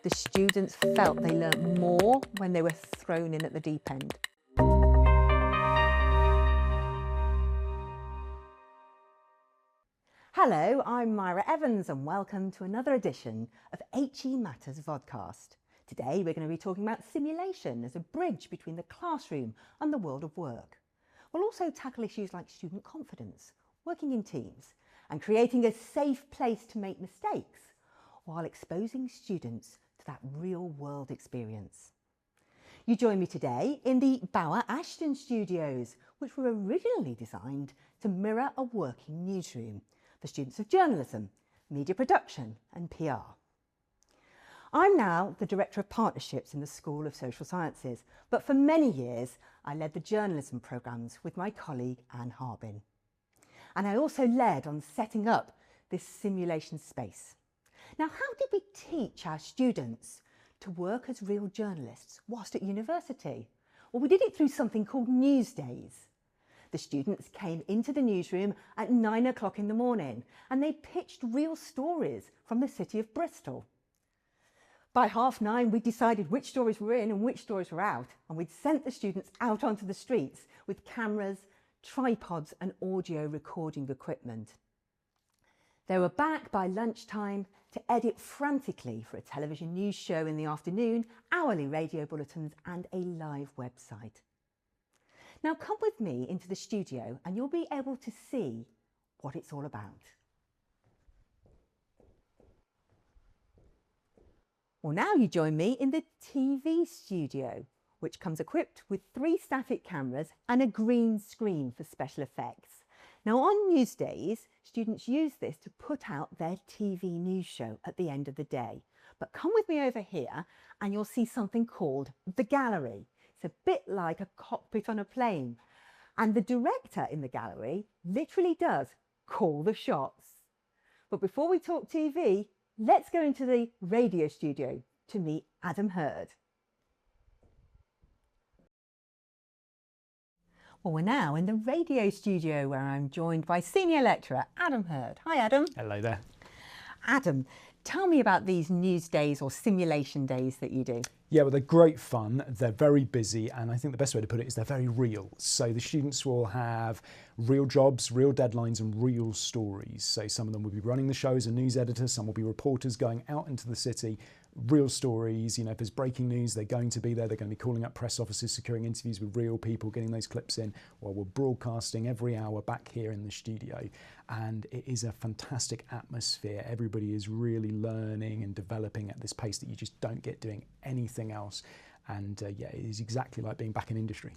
The students felt they learnt more when they were thrown in at the deep end. Hello, I'm Myra Evans and welcome to another edition of HE Matters Vodcast. Today we're going to be talking about simulation as a bridge between the classroom and the world of work. We'll also tackle issues like student confidence, working in teams, and creating a safe place to make mistakes, while exposing students to that real-world experience. You join me today in the Bouwer Ashton studios, which were originally designed to mirror a working newsroom for students of journalism, media production and PR. I'm now the Director of Partnerships in the School of Social Sciences, but for many years I led the journalism programmes with my colleague Anne Harbin. And I also led on setting up this simulation space. Now, how did we teach our students to work as real journalists whilst at university? Well, we did it through something called News Days. The students came into the newsroom at 9 o'clock in the morning and they pitched real stories from the city of Bristol. By 9:30, we decided which stories were in and which stories were out, and we'd sent the students out onto the streets with cameras, tripods and audio recording equipment. They were back by lunchtime to edit frantically for a television news show in the afternoon, hourly radio bulletins and a live website. Now come with me into the studio and you'll be able to see what it's all about. Well, now you join me in the TV studio, which comes equipped with 3 static cameras and a green screen for special effects. Now on news days, students use this to put out their TV news show at the end of the day. But come with me over here and you'll see something called the gallery. It's a bit like a cockpit on a plane. And the director in the gallery literally does call the shots. But before we talk TV, let's go into the radio studio to meet Adam Hurd. Well, we're now in the radio studio where I'm joined by Senior Lecturer Adam Hurd. Hi, Adam. Hello there. Adam, tell me about these news days or simulation days that you do. Yeah, well, they're great fun. They're very busy, and I think the best way to put it is they're very real. So the students will have real jobs, real deadlines, and real stories. So some of them will be running the show as a news editor, some will be reporters going out into the city, real stories. You know, if there's breaking news, they're going to be there. They're going to be calling up press offices, securing interviews with real people, getting those clips in, while we're broadcasting every hour back here in the studio. And it is a fantastic atmosphere. Everybody is really learning and developing at this pace that you just don't get doing anything else. And yeah, it is exactly like being back in industry.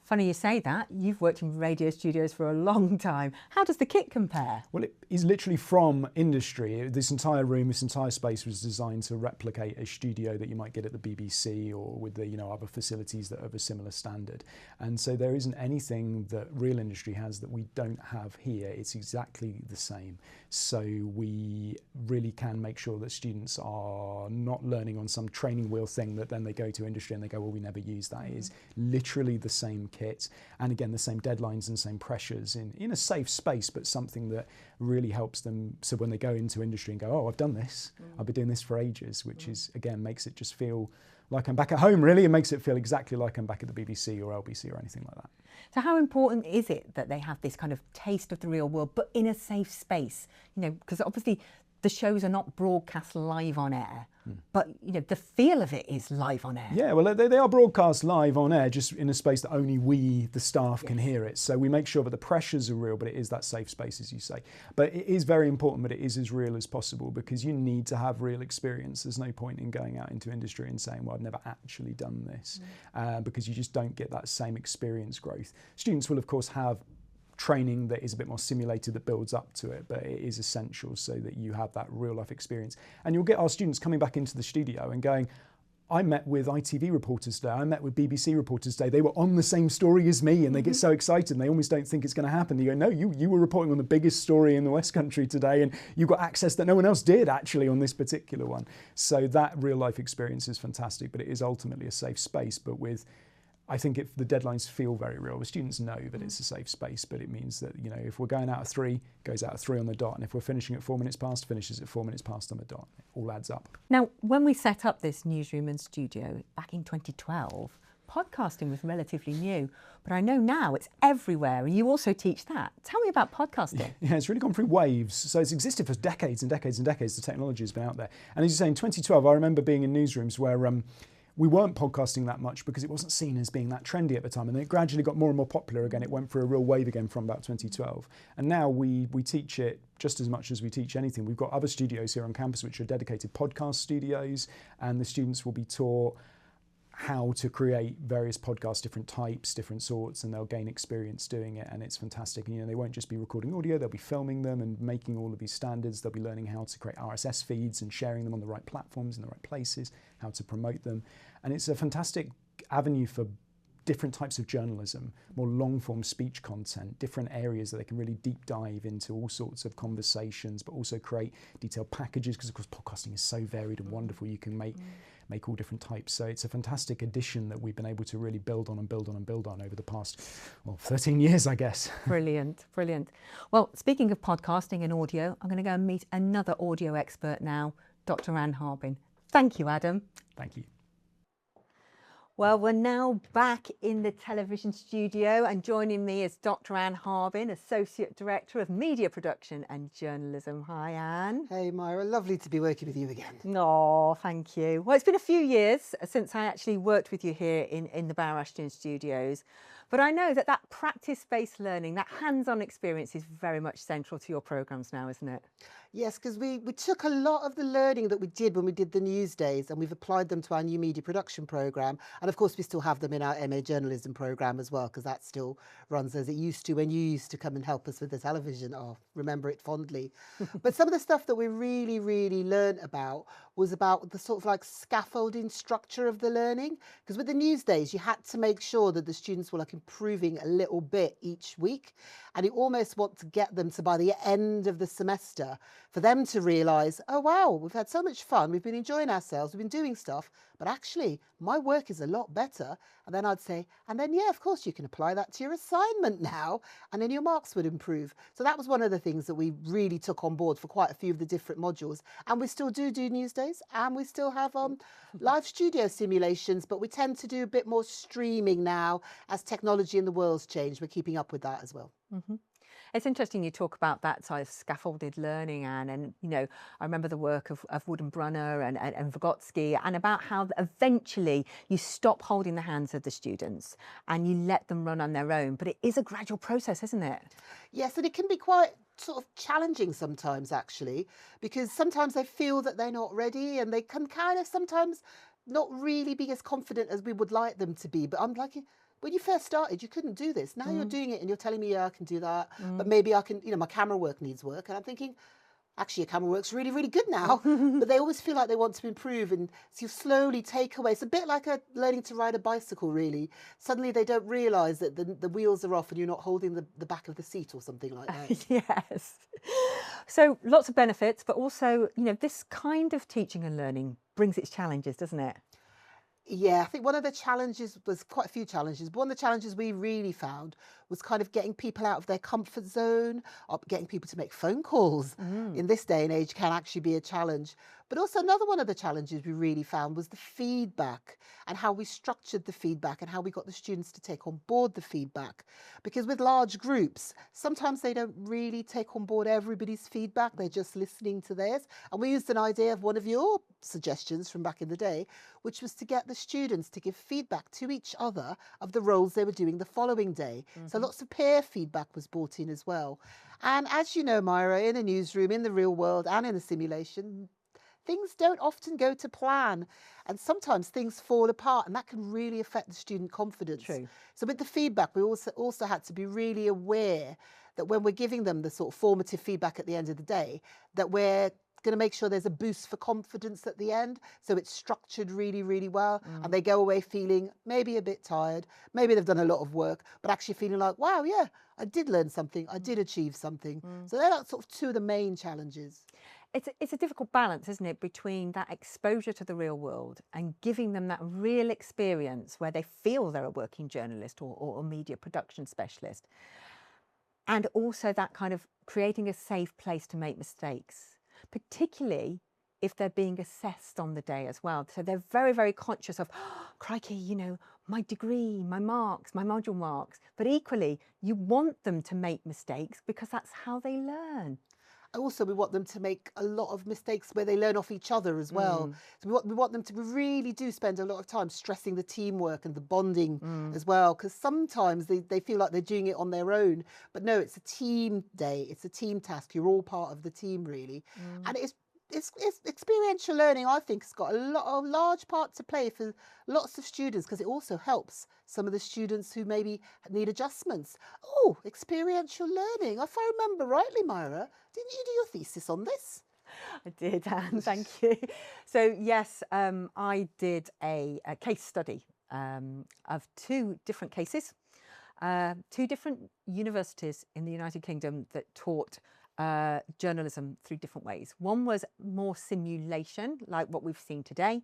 Funny you say that. You've worked in radio studios for a long time. How does the kit compare? Well, it is literally from industry. This entire room, this entire space was designed to replicate a studio that you might get at the BBC or with the, other facilities that are of a similar standard. And so there isn't anything that real industry has that we don't have here. It's exactly the same. So we really can make sure that students are not learning on some training wheel thing that then they go to industry and they go, well, we never use that. It is literally the same kit, and again the same deadlines and same pressures in a safe space, but something that really helps them, so when they go into industry and go, oh, I've done this, I've been doing this for ages, which is again makes it just feel like I'm back at home. Really, it makes it feel exactly like I'm back at the BBC or LBC or anything like that. So how important is it that they have this kind of taste of the real world but in a safe space? Because obviously the shows are not broadcast live on air, but the feel of it is live on air. Yeah, well, they are broadcast live on air, just in a space that only we, the staff, can hear it. So we make sure that the pressures are real, but it is that safe space, as you say. But it is very important that it is as real as possible, because you need to have real experience. There's no point in going out into industry and saying, well, I've never actually done this, because you just don't get that same experience growth. Students will, of course, have training that is a bit more simulated that builds up to it, but it is essential so that you have that real life experience. And you'll get our students coming back into the studio and going, I met with ITV reporters today, I met with BBC reporters today, they were on the same story as me, and they get so excited and they almost don't think it's going to happen. You go, no, you were reporting on the biggest story in the West Country today, and you got access that no one else did actually on this particular one. So that real life experience is fantastic, but it is ultimately a safe space, but with I think if the deadlines feel very real, the students know that it's a safe space, but it means that, you know, if we're going out at 3, it goes out at 3 on the dot, and if we're finishing at 4 minutes past, finishes at 4 minutes past on the dot. It all adds up. Now, when we set up this newsroom and studio back in 2012, podcasting was relatively new, but I know now it's everywhere, and you also teach that. Tell me about podcasting. Yeah, it's really gone through waves. So it's existed for decades and decades and decades. The technology has been out there. And as you say, in 2012, I remember being in newsrooms where we weren't podcasting that much because it wasn't seen as being that trendy at the time. And then it gradually got more and more popular again. It went through a real wave again from about 2012. And now we teach it just as much as we teach anything. We've got other studios here on campus which are dedicated podcast studios, and the students will be taught how to create various podcasts, different types, different sorts, and they'll gain experience doing it, and it's fantastic. And, you know, they won't just be recording audio, they'll be filming them and making all of these standards. They'll be learning how to create RSS feeds and sharing them on the right platforms in the right places, how to promote them. And it's a fantastic avenue for different types of journalism, more long-form speech content, different areas that they can really deep dive into all sorts of conversations, but also create detailed packages, because of course podcasting is so varied and wonderful. You can make all different types. So it's a fantastic addition that we've been able to really build on and build on and build on over the past, 13 years, I guess. Brilliant, brilliant. Well, speaking of podcasting and audio, I'm going to go and meet another audio expert now, Dr. Anne Harbin. Thank you, Adam. Thank you. Well, we're now back in the television studio, and joining me is Dr. Anne Harbin, Associate Director of Media Production and Journalism. Hi, Anne. Hey, Myra. Lovely to be working with you again. Oh, thank you. Well, it's been a few years since I actually worked with you here in the Bouwer Ashton studios, but I know that practice-based learning, that hands-on experience is very much central to your programmes now, isn't it? Yes, because we took a lot of the learning that we did when we did the news days, and we've applied them to our new media production programme. And of course, we still have them in our MA journalism programme as well, because that still runs as it used to when you used to come and help us with the television. Oh, remember it fondly. But some of the stuff that we really, really learned about was about the sort of like scaffolding structure of the learning. Because with the news days, you had to make sure that the students were like improving a little bit each week. And you almost want to get them to, by the end of the semester, for them to realise, oh wow, we've had so much fun, we've been enjoying ourselves, we've been doing stuff, but actually my work is a lot better. And then I'd say, and then yeah, of course you can apply that to your assignment now, and then your marks would improve. So that was one of the things that we really took on board for quite a few of the different modules. And we still do news days, and we still have live studio simulations, but we tend to do a bit more streaming now as technology in the world's changed. We're keeping up with that as well. Mm-hmm. It's interesting you talk about that sort of scaffolded learning, Anne, and you know, I remember the work of Wood and Brunner and Vygotsky, and about how eventually you stop holding the hands of the students and you let them run on their own. But it is a gradual process, isn't it? Yes, and it can be quite sort of challenging sometimes, actually, because sometimes they feel that they're not ready, and they can kind of sometimes not really be as confident as we would like them to be. But I'm like, when you first started, you couldn't do this. Now you're doing it and you're telling me, yeah, I can do that. But maybe I can, you know, my camera work needs work. And I'm thinking, actually, your camera work's really, really good now. But they always feel like they want to improve. And so you slowly take away. It's a bit like learning to ride a bicycle, really. Suddenly they don't realise that the wheels are off and you're not holding the back of the seat or something like that. Yes. So lots of benefits, but also, you know, this kind of teaching and learning brings its challenges, doesn't it? Yeah, I think one of the challenges, there's quite a few challenges, but one of the challenges we really found was kind of getting people out of their comfort zone, or getting people to make phone calls in this day and age can actually be a challenge. But also another one of the challenges we really found was the feedback, and how we structured the feedback and how we got the students to take on board the feedback. Because with large groups, sometimes they don't really take on board everybody's feedback, they're just listening to theirs. And we used an idea of one of your suggestions from back in the day, which was to get the students to give feedback to each other of the roles they were doing the following day. So lots of peer feedback was brought in as well. And as you know, Myra, in a newsroom, in the real world and in a simulation, things don't often go to plan, and sometimes things fall apart, and that can really affect the student confidence. True. So with the feedback, we also had to be really aware that when we're giving them the sort of formative feedback at the end of the day, that we're going to make sure there's a boost for confidence at the end, so it's structured really, really well, and they go away feeling maybe a bit tired, maybe they've done a lot of work, but actually feeling like, wow, yeah, I did learn something, I did achieve something. So they're like sort of two of the main challenges. it's a difficult balance, isn't it, between that exposure to the real world and giving them that real experience where they feel they're a working journalist or a media production specialist, and also that kind of creating a safe place to make mistakes, particularly if they're being assessed on the day as well. So they're very, very conscious of, oh, crikey, you know, my degree, my marks, my module marks. But equally, you want them to make mistakes because that's how they learn. Also, we want them to make a lot of mistakes where they learn off each other as well. So we want them to really do spend a lot of time stressing the teamwork and the bonding as well, because sometimes they feel like they're doing it on their own. But no, it's a team day. It's a team task. You're all part of the team, really. And it's experiential learning, I think, has got a large part to play for lots of students, because it also helps some of the students who maybe need adjustments. Oh, experiential learning. If I remember rightly, Myra, didn't you do your thesis on this? I did, Anne, thank you. So yes, I did a case study of 2 different cases, 2 different universities in the United Kingdom that taught journalism through different ways. One was more simulation, like what we've seen today,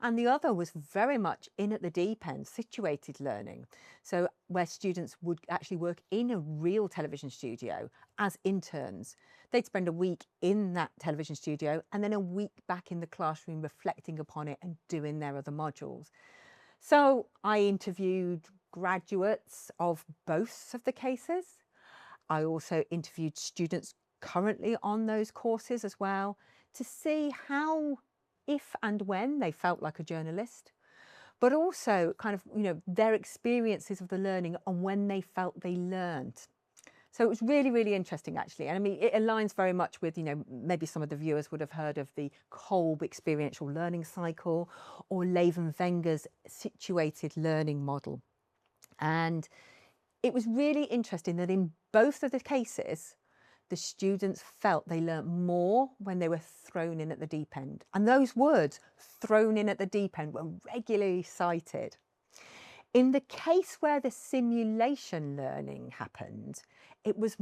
and the other was very much in at the deep end, situated learning. So where students would actually work in a real television studio as interns. They'd spend a week in that television studio and then a week back in the classroom reflecting upon it and doing their other modules. So I interviewed graduates of both of the cases. I also interviewed students currently on those courses as well to see how, if and when they felt like a journalist, but also kind of, you know, their experiences of the learning and when they felt they learned. So it was really, really interesting, actually. And I mean, it aligns very much with, you know, maybe some of the viewers would have heard of the Kolb experiential learning cycle or Leuven Wenger's situated learning model. And it was really interesting that in both of the cases, the students felt they learnt more when they were thrown in at the deep end. And those words, thrown in at the deep end, were regularly cited. In the case where the simulation learning happened, it was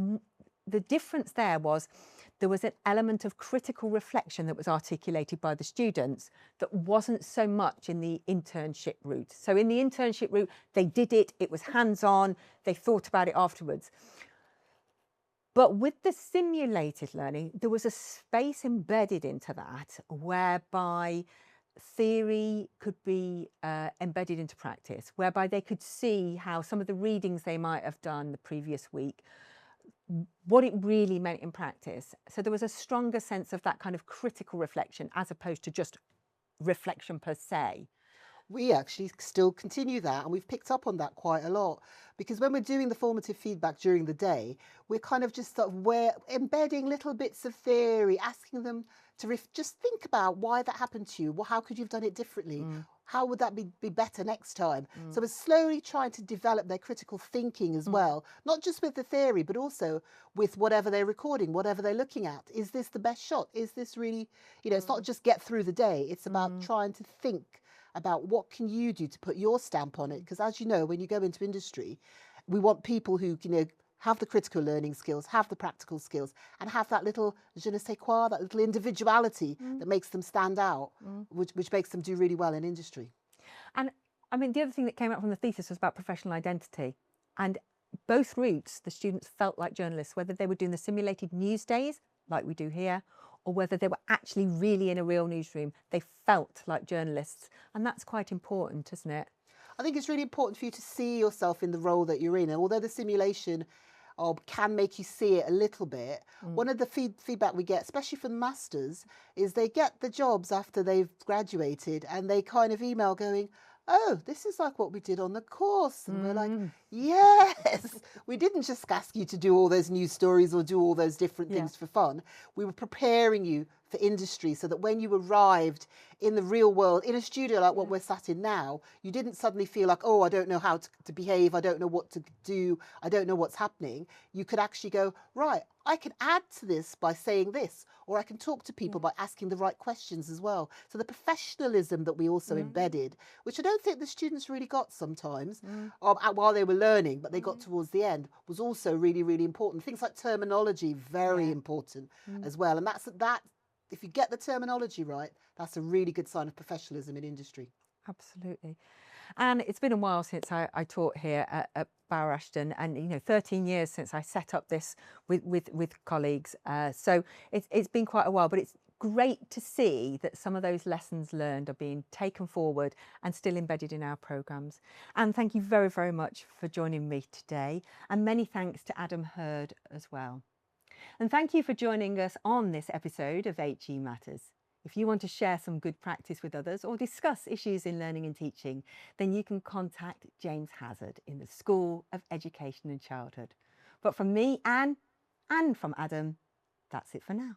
the difference there was an element of critical reflection that was articulated by the students that wasn't so much in the internship route. So in the internship route, they did it, it was hands-on, they thought about it afterwards. But with the simulated learning, there was a space embedded into that whereby theory could be embedded into practice, whereby they could see how some of the readings they might have done the previous week, what it really meant in practice. So there was a stronger sense of that kind of critical reflection as opposed to just reflection per se. We actually still continue that, and we've picked up on that quite a lot, because when we're doing the formative feedback during the day, we're kind of just sort of embedding little bits of theory, asking them to just think about why that happened to you. Well, how could you have done it differently? How would that be better next time? So we're slowly trying to develop their critical thinking as well, not just with the theory, but also with whatever they're recording, whatever they're looking at. Is this the best shot? Is this really, you know, it's not just get through the day. It's about trying to think about what can you do to put your stamp on it. Because as you know, when you go into industry, we want people who, you know, have the critical learning skills, have the practical skills, and have that little je ne sais quoi, that little individuality that makes them stand out, which makes them do really well in industry. And I mean, the other thing that came out from the thesis was about professional identity. And both routes, the students felt like journalists, whether they were doing the simulated news days, like we do here, or whether they were actually really in a real newsroom, they felt like journalists. And that's quite important, isn't it? I think it's really important for you to see yourself in the role that you're in. And although the simulation can make you see it a little bit, one of the feedback we get, especially from masters, is they get the jobs after they've graduated and they kind of email going, oh, this is like what we did on the course. And we're like, yes, we didn't just ask you to do all those news stories or do all those different things for fun. We were preparing you for industry so that when you arrived in the real world, in a studio like what we're sat in now, you didn't suddenly feel like, oh, I don't know how to behave, I don't know what to do, I don't know what's happening. You could actually go, right, I can add to this by saying this, or I can talk to people by asking the right questions as well. So the professionalism that we also embedded, which I don't think the students really got sometimes while they were learning, but they got towards the end, was also really, really important. Things like terminology, very important as well. And that if you get the terminology right, that's a really good sign of professionalism in industry. Absolutely. And it's been a while since I taught here at Bouwer Ashton, and 13 years since I set up this with colleagues. So it's been quite a while, but it's great to see that some of those lessons learned are being taken forward and still embedded in our programmes. And thank you very, very much for joining me today. And many thanks to Adam Hurd as well. And thank you for joining us on this episode of HE Matters. If you want to share some good practice with others or discuss issues in learning and teaching, then you can contact James Hazard in the School of Education and Childhood. But from me, Anne, and from Adam, that's it for now.